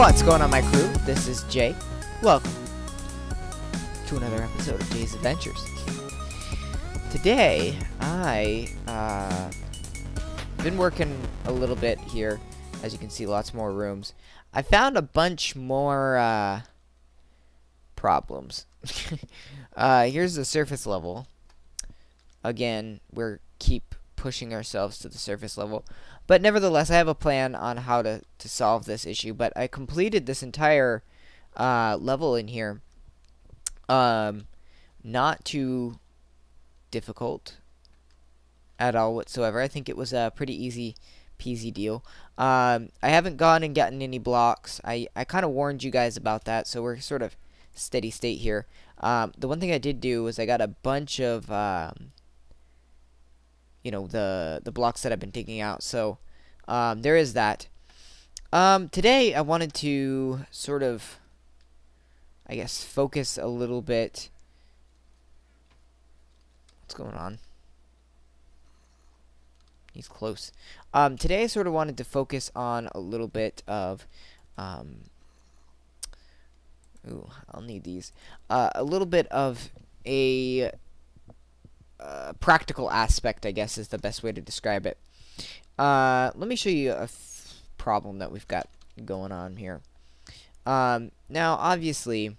What's going on, my crew? This is Jay. Welcome to another episode of Jay's Adventures. Today, been working a little bit here. As you can see, lots more rooms. I found a bunch more problems. Here's the surface level. Again, we're keep pushing ourselves to the surface level. But nevertheless, I have a plan on how to solve this issue. But I completed this entire level in here. Not too difficult at all whatsoever. I think it was a pretty easy peasy deal. I haven't gone and gotten any blocks. I kind of warned you guys about that, so we're sort of steady state here. The one thing I did do was I got a bunch of the blocks that I've been taking out. So there is that. Today I wanted to sort of, I guess, focus a little bit. What's going on? He's close. Today I sort of wanted to focus on a little bit of ooh, I'll need these. A little bit of a practical aspect, I guess, is the best way to describe it. Let me show you a problem that we've got going on here. Now, obviously,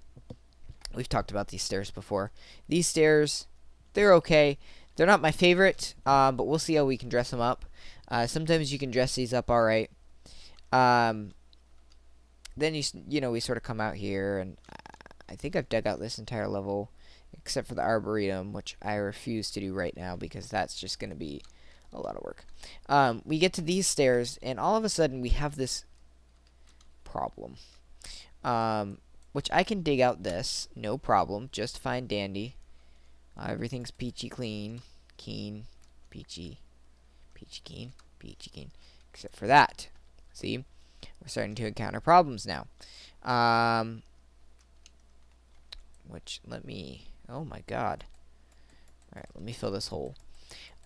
we've talked about these stairs before. These stairs, they're okay. They're not my favorite, but we'll see how we can dress them up. Sometimes you can dress these up all right. Then we sort of come out here, and I think I've dug out this entire level, except for the arboretum, which I refuse to do right now because that's just going to be a lot of work. We get to these stairs, and all of a sudden we have this problem, which I can dig out this, no problem, just fine dandy. Everything's peachy clean, peachy keen, except for that. See, we're starting to encounter problems now. Which, oh my god. Alright, let me fill this hole.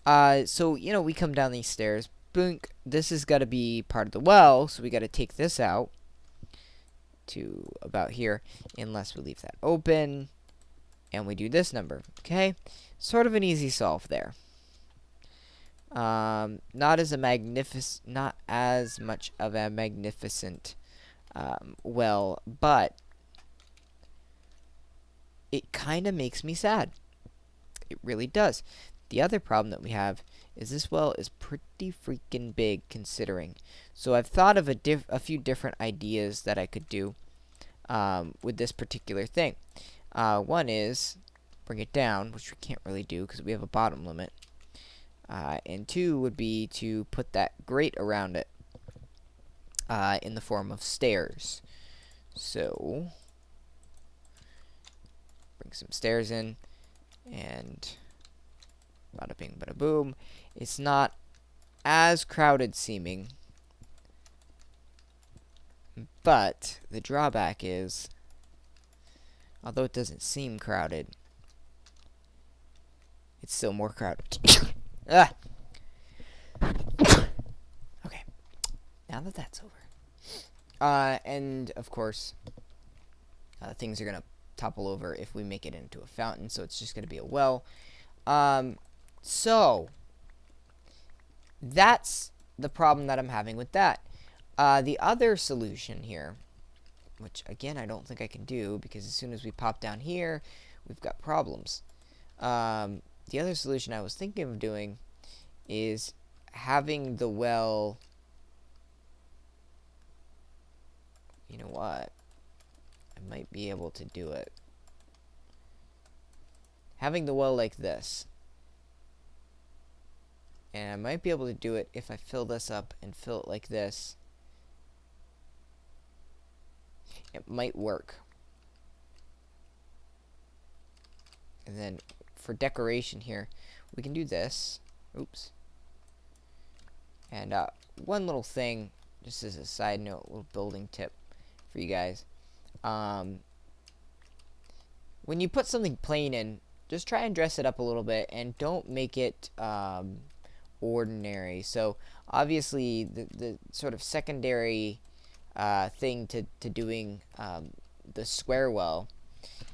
So, we come down these stairs. Boink. This has got to be part of the well, so we got to take this out to about here, unless we leave that open. And we do this number. Okay? Sort of an easy solve there. Not as much of a magnificent well, but it kind of makes me sad. It really does. The other problem that we have is this well is pretty freaking big, considering. So I've thought of a few different ideas that I could do with this particular thing. One is bring it down, which we can't really do because we have a bottom limit. And two would be to put that grate around it in the form of stairs. So bring some stairs in, and bada bing, bada boom. It's not as crowded seeming, but the drawback is, although it doesn't seem crowded, it's still more crowded. Ah. Okay, now that that's over, and of course, things are gonna topple over if we make it into a fountain, so it's just gonna be a well. So that's the problem that I'm having with that. The other solution here, which again I don't think I can do because as soon as we pop down here, we've got problems. The other solution I was thinking of doing is having the well. You know what? I might be able to do it. Having the well like this. And I might be able to do it if I fill this up and fill it like this. It might work. And then for decoration here, we can do this. Oops. And one little thing, just as a side note, little building tip for you guys. When you put something plain in, just try and dress it up a little bit and don't make it ordinary. So obviously the sort of secondary thing to doing the square well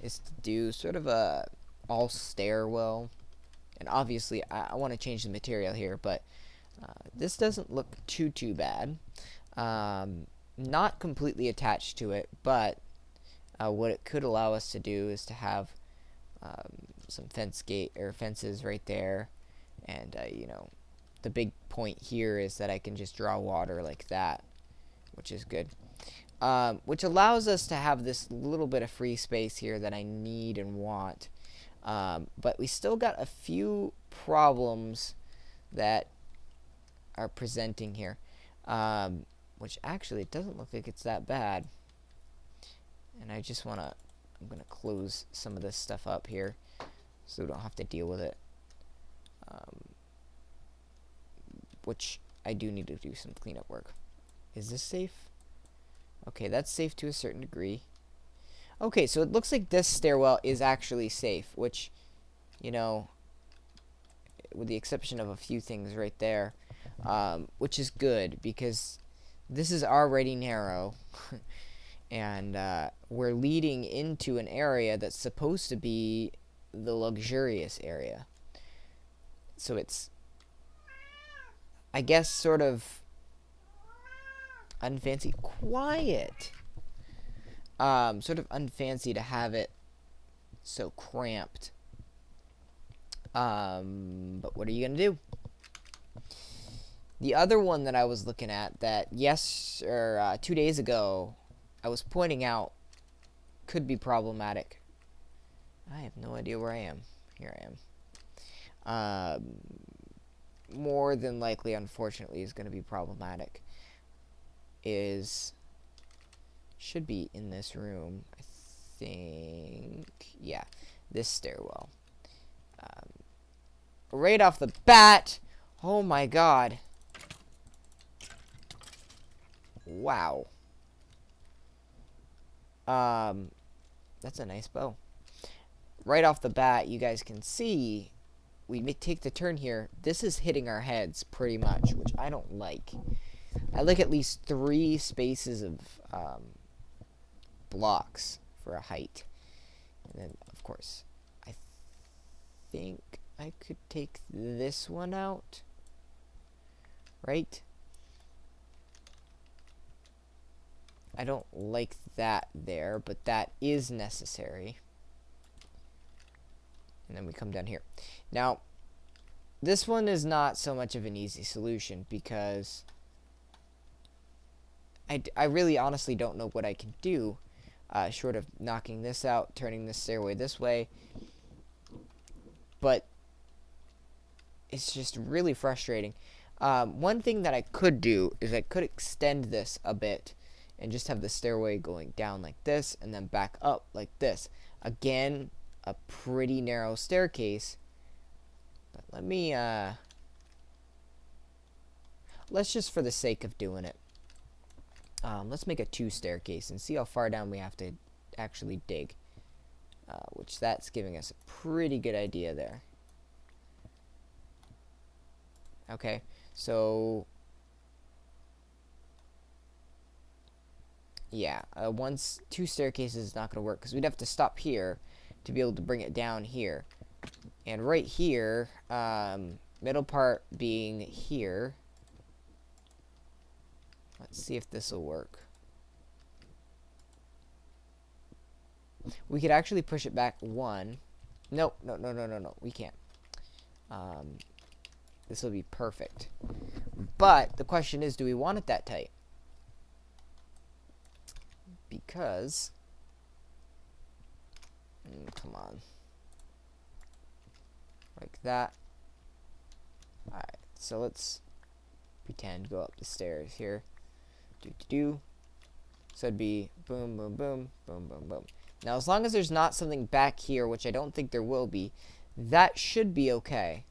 is to do sort of a all stair well. And obviously I want to change the material here, but this doesn't look too bad. Not completely attached to it, but what it could allow us to do is to have some fences right there, and you know, the big point here is that I can just draw water like that, which is good. Which allows us to have this little bit of free space here that I need and want. But we still got a few problems that are presenting here. Which actually, it doesn't look like it's that bad. And I just want to, I'm going to close some of this stuff up here so we don't have to deal with it. Which I do need to do some cleanup work. Is this safe? Okay, that's safe to a certain degree. Okay, so it looks like this stairwell is actually safe, which, you know, with the exception of a few things right there, which is good because this is already narrow. And we're leading into an area that's supposed to be the luxurious area. So it's, I guess, sort of unfancy. Quiet. Sort of unfancy to have it so cramped. But what are you gonna do? The other one that I was looking at that 2 days ago I was pointing out could be problematic. I have no idea where I am. Here I am. More than likely, unfortunately, is going to be problematic. Should be in this room, I think. Yeah, this stairwell. Right off the bat. Oh my god. Wow. That's a nice bow. Right off the bat, you guys can see we may take the turn here. This is hitting our heads pretty much, which I don't like. I like at least 3 spaces of blocks for a height. And then, of course, I think I could take this one out. Right? I don't like that there, but that is necessary. And then we come down here. Now, this one is not so much of an easy solution because I really honestly don't know what I can do short of knocking this out, turning this stairway this way. But it's just really frustrating. One thing that I could do is I could extend this a bit and just have the stairway going down like this and then back up like this. Again, a pretty narrow staircase. But let me, let's just, for the sake of doing it, let's make a 2 staircase and see how far down we have to actually dig. Which that's giving us a pretty good idea there. Okay, so yeah, 2 staircases is not going to work because we'd have to stop here to be able to bring it down here. And right here, middle part being here. Let's see if this will work. We could actually push it back 1. Nope, no, we can't. This will be perfect. But the question is, do we want it that tight? Because, come on, like that. Alright, so let's pretend go up the stairs here. So it'd be boom, boom, boom, boom, boom, boom. Now, as long as there's not something back here, which I don't think there will be, that should be okay.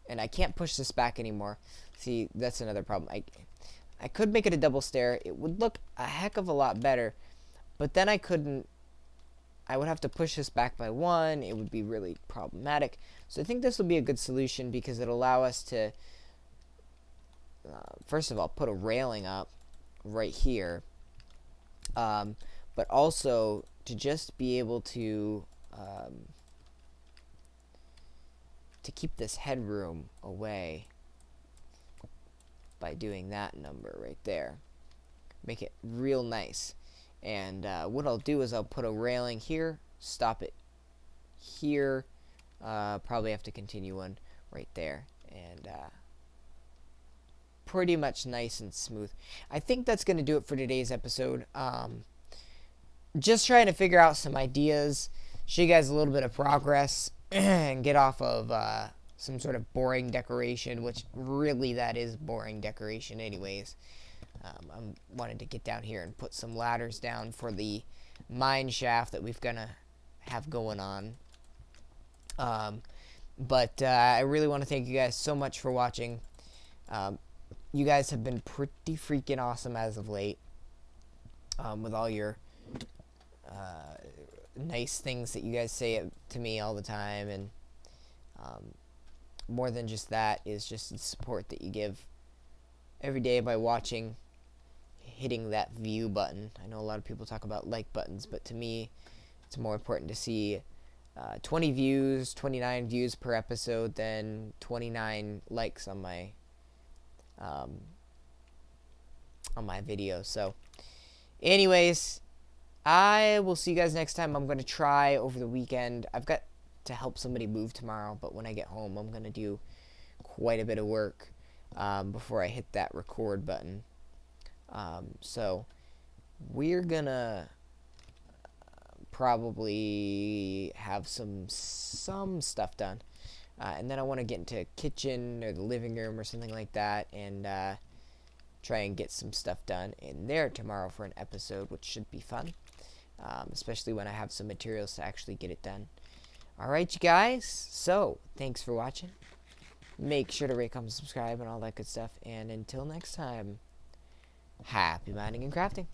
And I can't push this back anymore. See, that's another problem. I could make it a double stair. It would look a heck of a lot better. But then I couldn't. I would have to push this back by 1. It would be really problematic. So I think this will be a good solution because it'll allow us to first of all, put a railing up right here, but also to just be able to keep this headroom away by doing that number right there. Make it real nice. And what I'll do is I'll put a railing here, stop it here, probably have to continue one right there, and pretty much nice and smooth. I think that's going to do it for today's episode. Just trying to figure out some ideas, show you guys a little bit of progress, and get off of some sort of boring decoration, which really that is boring decoration anyways. I wanted to get down here and put some ladders down for the mine shaft that we've gonna have going on. But I really want to thank you guys so much for watching. You guys have been pretty freaking awesome as of late, with all your nice things that you guys say to me all the time, and more than just that is just the support that you give every day by watching, hitting that view button. I know a lot of people talk about like buttons, but to me it's more important to see 20 views, 29 views per episode than 29 likes on my video. So anyways, I will see you guys next time. I'm going to try over the weekend. I've got to help somebody move tomorrow, but when I get home I'm going to do quite a bit of work before I hit that record button. So we're gonna probably have some stuff done, and then I want to get into kitchen or the living room or something like that, and try and get some stuff done in there tomorrow for an episode, which should be fun, especially when I have some materials to actually get it done. Alright, you guys, so thanks for watching. Make sure to rate, comment, subscribe, and all that good stuff, and until next time, happy mining and crafting.